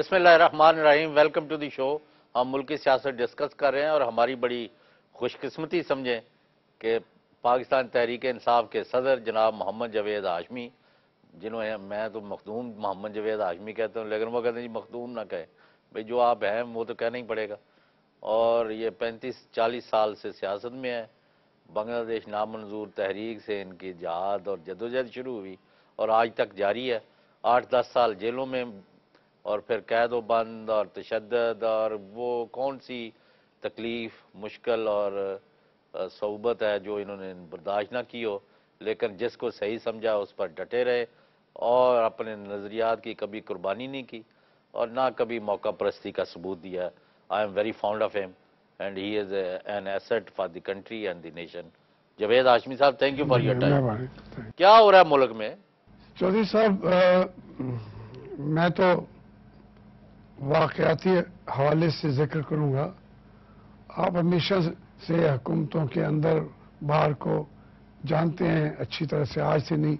बिस्मिल्लाहिर्रहमानिर्रहीम। Welcome to the show. हम मुल्क की सियासत डिस्कस कर रहे हैं और हमारी बड़ी खुशकिस्मती समझें कि पाकिस्तान तहरीक इंसाफ के सदर जनाब मोहम्मद जावेद हाशमी, जिन्होंने मैं तो मखदूम मोहम्मद जावेद हाशमी कहता हूँ, लेकिन वो कहते हैं जी मखदूम ना कहे, भाई जो आप हैं वो तो कहना ही पड़ेगा। और ये 35-40 साल से सियासत में है। बांग्लादेश नामंजूर तहरीक से इनकी जहाद और जदोजहद शुरू हुई और आज तक जारी है। 8-10 साल जेलों में और फिर कैद व बंद और तशद्दद और वो कौन सी तकलीफ़, मुश्किल और सऊबत है जो इन्होंने बर्दाश्त ना की हो, लेकिन जिसको सही समझा उस पर डटे रहे और अपने नज़रियात की कभी कुर्बानी नहीं की और ना कभी मौका परस्ती का सबूत दिया। I am very fond of him and he is an asset for the country and the nation. Javed Hashmi साहब, thank you for your time. क्या हो रहा है मुल्क में? चौधरी साहब, मैं तो वाक़याती हवाले से जिक्र करूँगा। आप हमेशा से हुकूमतों के अंदर बाहर को जानते हैं अच्छी तरह से, आज से नहीं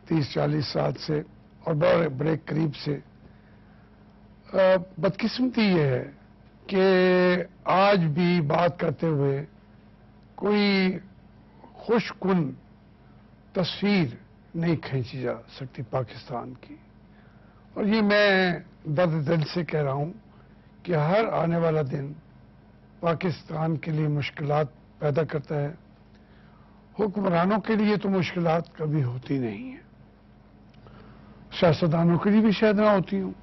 30-40 साल से और बड़े बड़े करीब से। बदकिस्मती ये है कि आज भी बात करते हुए कोई खुशकुन तस्वीर नहीं खींची जा सकती पाकिस्तान की। और ये मैं दर्द दिल से कह रहा हूँ कि हर आने वाला दिन पाकिस्तान के लिए मुश्किलात पैदा करता है। हुक्मरानों के लिए तो मुश्किलात कभी होती नहीं है, सियासतदानों के लिए भी शायद ना होती हूँ,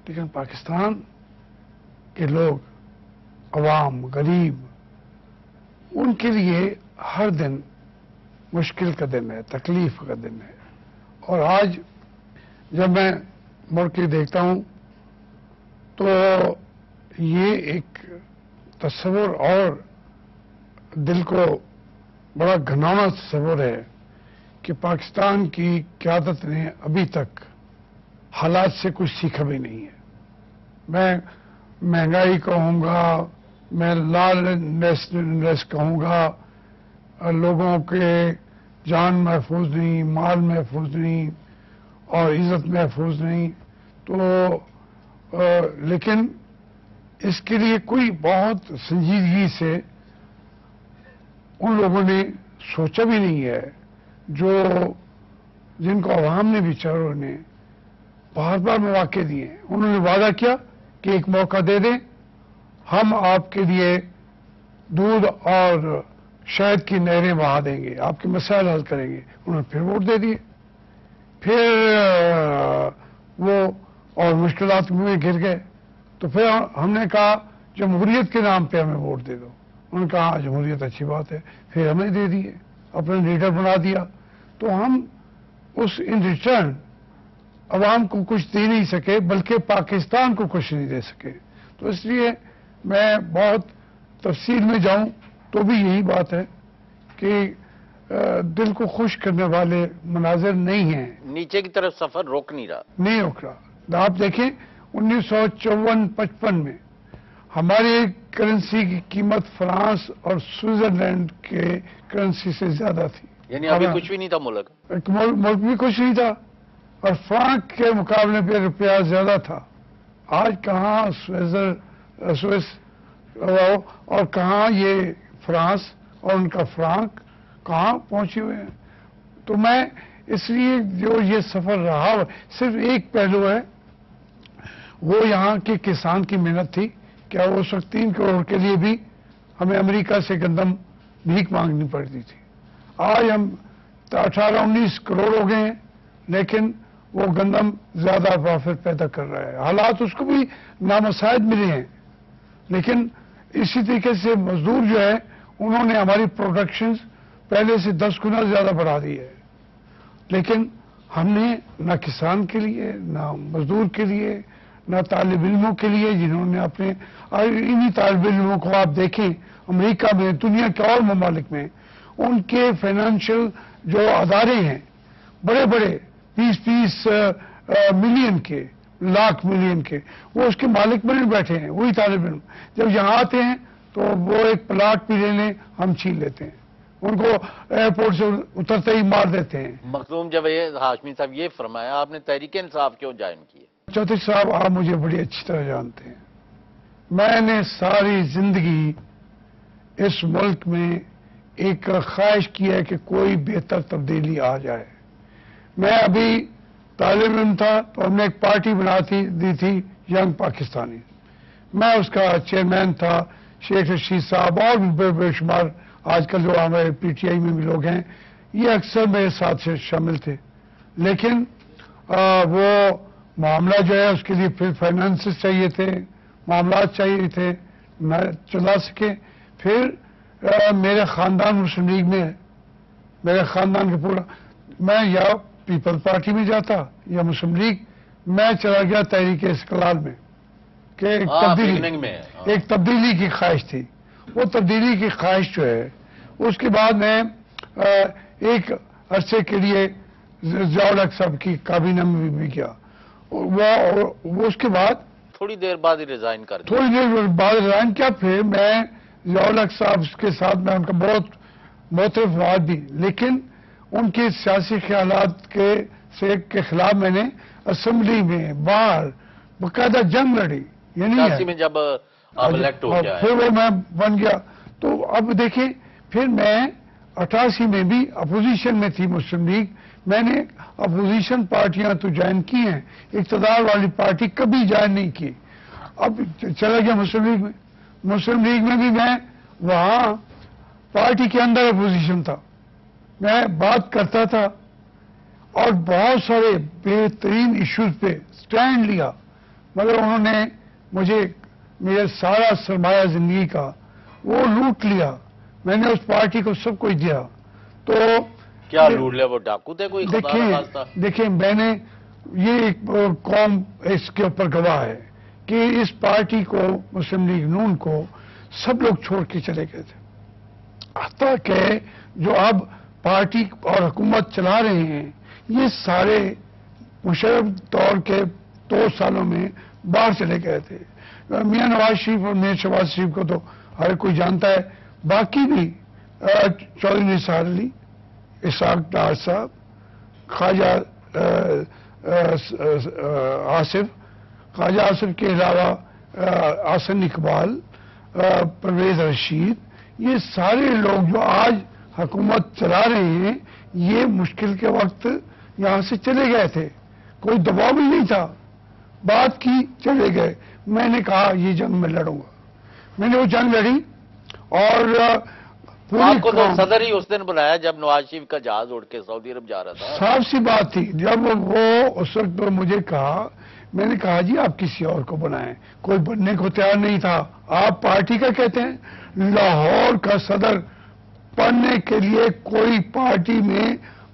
लेकिन पाकिस्तान के लोग, अवाम, गरीब, उनके लिए हर दिन मुश्किल का दिन है, तकलीफ का दिन है। और आज जब मैं मुड़ के देखता हूँ तो ये एक तस्वुर और दिल को बड़ा घिनौना तस्वुर है कि पाकिस्तान की क़यादत ने अभी तक हालात से कुछ सीखा भी नहीं है। मैं महंगाई कहूँगा, मैं लॉलेसनेस कहूँगा, लोगों के जान महफूज नहीं, माल महफूज नहीं और इज़्ज़त महफूज नहीं। तो लेकिन इसके लिए कोई बहुत संजीदगी से उन लोगों ने सोचा भी नहीं है जो जिनको अवाम ने बेचारों ने बार बार मौके दिए। उन्होंने वादा किया कि एक मौका दे दें, हम आपके लिए दूध और शहद की नहरें बहा देंगे, आपके मसाइल हल करेंगे। उन्होंने फिर वोट दे दिए, फिर वो और मुश्किलात में घिर गए। तो फिर हमने कहा जमहूरियत के नाम पे हमें वोट दे दो। उन्होंने कहा जमहूरियत अच्छी बात है, फिर हमें दे दिए, अपने लीडर बना दिया। तो हम उस इन रिटर्न अवाम को कुछ दे नहीं सके, बल्कि पाकिस्तान को कुछ नहीं दे सके। तो इसलिए मैं बहुत तफसील में जाऊं तो भी यही बात है कि दिल को खुश करने वाले मनाजिर नहीं हैं। नीचे की तरफ सफर रोक नहीं रहा, नहीं रोक रहा। आप देखें 1954-55 में हमारी करेंसी की कीमत फ्रांस और स्विट्जरलैंड के करेंसी से ज्यादा थी। यानी अभी कुछ भी नहीं था, मुल्क भी कुछ नहीं था और फ्रांक के मुकाबले पे रुपया ज्यादा था। आज कहाँ स्विस और कहाँ ये फ्रांस और उनका फ्रांक कहाँ पहुंचे हुए हैं। तो मैं इसलिए जो ये सफर रहा, सिर्फ एक पहलू है, वो यहाँ के किसान की मेहनत थी। क्या वो उस वक्त 3 करोड़ के लिए भी हमें अमेरिका से गंदम भीख मांगनी पड़ती थी। आज हम 18-19 करोड़ हो गए हैं, लेकिन वो गंदम ज्यादा प्रॉफिट पैदा कर रहा है। हालात उसको भी नामसाइद मिले हैं, लेकिन इसी तरीके से मजदूर जो है उन्होंने हमारी प्रोडक्शन पहले से 10 गुना ज्यादा बढ़ा दी है। लेकिन हमने ना किसान के लिए, ना मजदूर के लिए, ना तालिब इल्मों के लिए, जिन्होंने अपने इन्हीं तालिब इल्मों को आप देखें अमेरिका में, दुनिया के और ममालिक में, उनके फाइनेंशियल जो अदारे हैं बड़े बड़े 20-20 मिलियन के, लाख मिलियन के, वो उसके मालिक बने बैठे हैं, वही तालिब इल्म। जब यहाँ आते हैं तो वो एक प्लाट भी ले लें, हम छीन लेते हैं, उनको एयरपोर्ट से उतरते ही मार देते हैं। मखदूम जावेद हाशमी साहब, ये फरमाया आपने तहरीक इंसाफ क्यों ज्वाइन की है? چودھری صاحب آپ مجھے بڑی اچھی طرح جانتے ہیں، میں نے ساری زندگی اس ملک میں ایک خواہش کی ہے کہ کوئی بہتر تبدیلی آ جائے۔ میں ابھی طالب علم تھا تو ہم نے ایک پارٹی دی تھی ینگ پاکستانی، میں اس کا چیئرمین تھا، شیخ رشید صاحب اور بھی بے شمار آج کل جو ہمارے پی ٹی آئی میں بھی لوگ ہیں یہ اکثر میرے ساتھ سے شامل تھے، لیکن وہ معاملہ جو ہے اس کے لیے پھر فائنانسز چاہیے تھے، معاملات چاہیے تھے، نہ چلا سکے۔ پھر میرے خاندان مسلم لیگ میں ہے، میرے خاندان کے پورا، میں یا پیپل پارٹی میں جاتا یا مسلم لیگ، میں چلا گیا تحریک استقلال میں کہ ایک تبدیلی کی خواہش تھی۔ وہ تبدیلی کی خواہش جو ہے اس کے بعد میں ایک عرصے کے لیے ضیاء الحق صاحب کی کابینہ میں بھی گیا، وہ اس کے بعد تھوڑی دیر بعد ہی ریزائن کر دیا، تھوڑی دیر بعد ریزائن کیا۔ پھر میں ضیاء الحق صاحب کے ساتھ میں ان کا بہت معترف رہا بھی، لیکن ان کے سیاسی خیالات کے خلاف میں نے اسمبلی میں باہر باقاعدہ جنگ لڑی، یعنی میں جب آپ الیکٹ ہو جائے پھر وہ میں بن گیا۔ تو اب دیکھیں پھر میں 88 میں بھی اپوزیشن میں تھی مسلم لیگ، میں نے اپوزیشن پارٹیاں تو جوائن کی ہیں، اقتدار والی پارٹی کبھی جوائن نہیں کی۔ اب چلا گیا مسلم لیگ میں، مسلم لیگ میں بھی میں وہاں پارٹی کے اندر اپوزیشن تھا، میں بات کرتا تھا اور بہت سارے بہترین ایشوز پہ سٹینڈ لیا، مگر انہوں نے مجھے میرا سارا سرمایہ زندگی کا وہ لوٹ لیا، میں نے اس پارٹی کو سب کچھ دیا۔ تو کیا لوٹ لیا؟ وہ ڈاکو تھے کوئی؟ دیکھیں میں نے یہ ایک قوم اس کے اوپر گواہ ہے کہ اس پارٹی کو مسلم لیگ نون کو سب لوگ چھوڑ کے چلے گئے تھے، حتیٰ کہ جو اب پارٹی اور حکومت چلا رہے ہیں یہ سارے مشرف دور کے 2 سالوں میں باہر چلے گئے تھے۔ میاں نواز شریف اور میاں شہباز شریف کو تو ہر کوئی جانتا ہے، باقی بھی چودھری نثار علی، اسحاق ڈار صاحب، خواجہ آصف کے علاوہ احسن اقبال، پرویز رشید، یہ سارے لوگ جو آج حکومت چلا رہے ہیں یہ مشکل کے وقت یہاں سے چلے گئے تھے، کوئی دباؤ بھی نہیں تھا، بات کی چلے گئے۔ میں نے کہا یہ جنگ میں لڑوں گا، میں نے وہ جنگ لڑی اور آپ کو تو صدر ہی اس دن بنایا جب نواز شریف کا جہاز اڑ کے سعودی عرب جا رہا تھا۔ صاف سی بات تھی، جب وہ اس وقت مجھے کہا، میں نے کہا جی آپ کسی اور کو بنائیں، کوئی بننے کو تیار نہیں تھا۔ آپ پارٹی کا کہتے ہیں، لاہور کا صدر بننے کے لیے کوئی پارٹی میں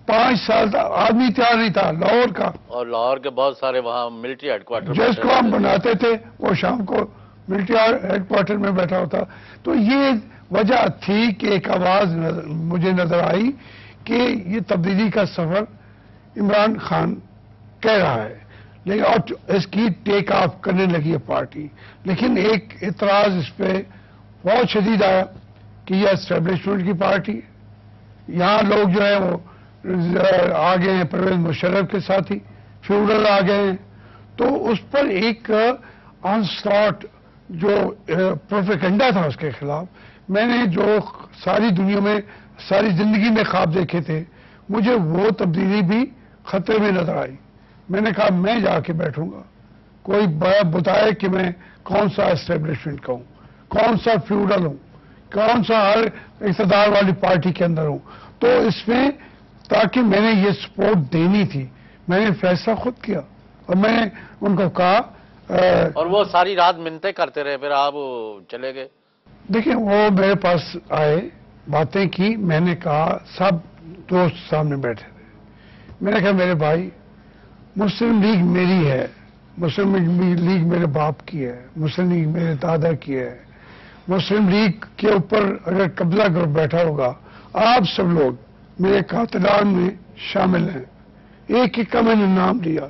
5 سال آدمی تیار نہیں تھا لاہور کا، اور لاہور کے بہت سارے وہاں ملٹری ہیڈ کوارٹر جس کو ہم بناتے تھے وہ شام کو ملٹری ہیڈ کوارٹر میں بیٹھا ہوتا۔ تو یہ وجہ تھی کہ ایک آواز مجھے نظر آئی کہ یہ تبدیلی کا سفر عمران خان کہہ رہا ہے، لیکن اور اس کی ٹیک آف کرنے لگی ہے پارٹی۔ لیکن ایک اعتراض اس پہ بہت شدید آیا کہ یہ اسٹیبلشمنٹ کی پارٹی ہے، یہاں لوگ جو ہیں وہ آ گئے ہیں پرویز مشرف کے ساتھی، فیوڈل آ گئے ہیں، تو اس پر ایک آنسلاٹ جو پروپیگنڈا تھا اس کے خلاف، میں نے جو ساری دنیا میں ساری زندگی میں خواب دیکھے تھے، مجھے وہ تبدیلی بھی خطرے میں نظر آئی۔ میں نے کہا میں جا کے بیٹھوں گا، کوئی بتائے کہ میں کون سا اسٹیبلشمنٹ کا ہوں، کون سا فیوڈل ہوں، کون سا ہر اقتدار والی پارٹی کے اندر ہوں۔ تو اس میں تاکہ میں نے یہ سپورٹ دینی تھی، میں نے فیصلہ خود کیا اور میں نے ان کو کہا اور وہ ساری رات منتیں کرتے رہے، پھر آپ چلے گئے؟ دیکھیں وہ میرے پاس آئے، باتیں کی، میں نے کہا سب دوست سامنے بیٹھے تھے، میں نے کہا میرے بھائی مسلم لیگ میری ہے، مسلم لیگ میرے باپ کی ہے، مسلم لیگ میرے دادا کی ہے، مسلم لیگ کے اوپر اگر قبضہ گروپ بیٹھا ہوگا، آپ سب لوگ میرے قاتلان میں شامل ہیں۔ ایک ایک کا میں نے نام لیا،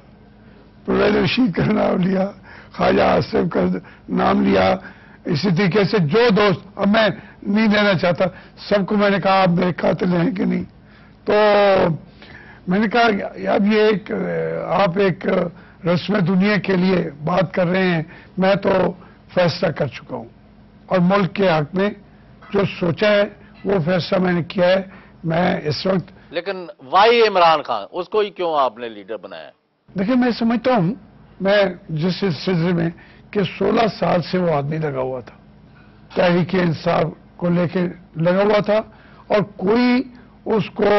پرویز رشید کا نام لیا، خواجہ آصف کا نام لیا، اسی طریقے سے جو دوست، اب میں نہیں لینا چاہتا، سب کو میں نے کہا آپ میرے قاتل ہیں کہ نہیں۔ تو میں نے کہا اب یہ آپ ایک रस्म दुनिया के लिए बात कर रहे हैं, मैं तो फैसला कर चुका हूं और मुल्क के हक में जो सोचा है वो फैसला मैंने किया है। मैं इस वक्त, लेकिन वाई इमरान खान, उसको ही क्यों आपने लीडर बनाया? देखिए मैं समझता हूं, मैं जिस सिलसिले में कि 16 साल से वो आदमी लगा हुआ था, तहरीक इंसाफ को लेके लगा हुआ था और कोई उसको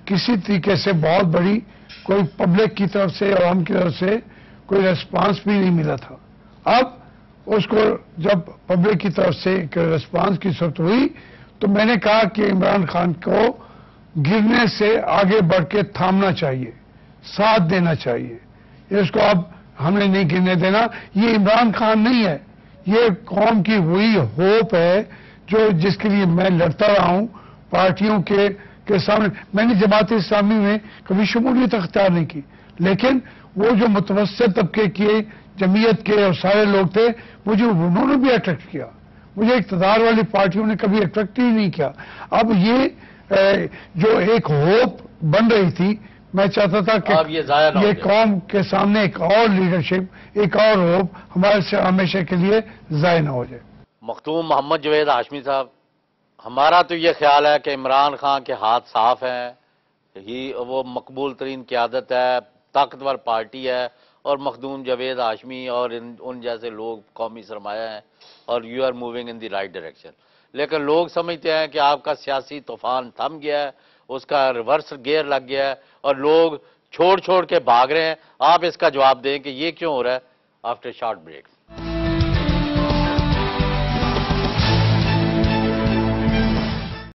किसी तरीके से बहुत बड़ी कोई पब्लिक की तरफ से, आवाम की तरफ से कोई रेस्पॉन्स भी नहीं मिला था। अब उसको जब पब्लिक की तरफ से एक रेस्पॉन्स की जरूरत हुई तो मैंने कहा कि इमरान खान को गिरने से आगे बढ़ के थामना चाहिए, साथ देना चाहिए। इसको अब हमें नहीं गिरने देना। ये इमरान खान नहीं है, ये कौम की वही होप है जो जिसके लिए मैं लड़ता रहा हूं पार्टियों के सामने। मैंने जमात इस्लामी में कभी शमूलियत अख्तियार नहीं की, लेकिन वो जो मुतवस्सित तबके के, जमीयत के और सारे लोग थे, मुझे उन्होंने भी अट्रैक्ट किया। मुझे इक़्तिदार वाली पार्टियों ने कभी अट्रैक्ट ही नहीं किया। अब ये जो एक होप बन रही थी, मैं चाहता था कि ये कौम के सामने एक और लीडरशिप, एक और होप हमारे से हमेशा के लिए ज़ाया न हो जाए। मखदूम मोहम्मद जवेद हाशमी साहब, हमारा तो ये ख्याल है कि इमरान खान के हाथ साफ हैं, वो मकबूल तरीन क़यादत है, ताकतवर पार्टी है और मखदूम जवेद हाशमी और उन जैसे लोग कौमी सरमाया हैं और you are moving in the right direction. लेकिन लोग समझते हैं कि आपका सियासी तूफान थम गया है, उसका रिवर्स गियर लग गया है और लोग छोड़ छोड़ के भाग रहे हैं। आप इसका जवाब दें कि ये क्यों हो रहा है। After short break.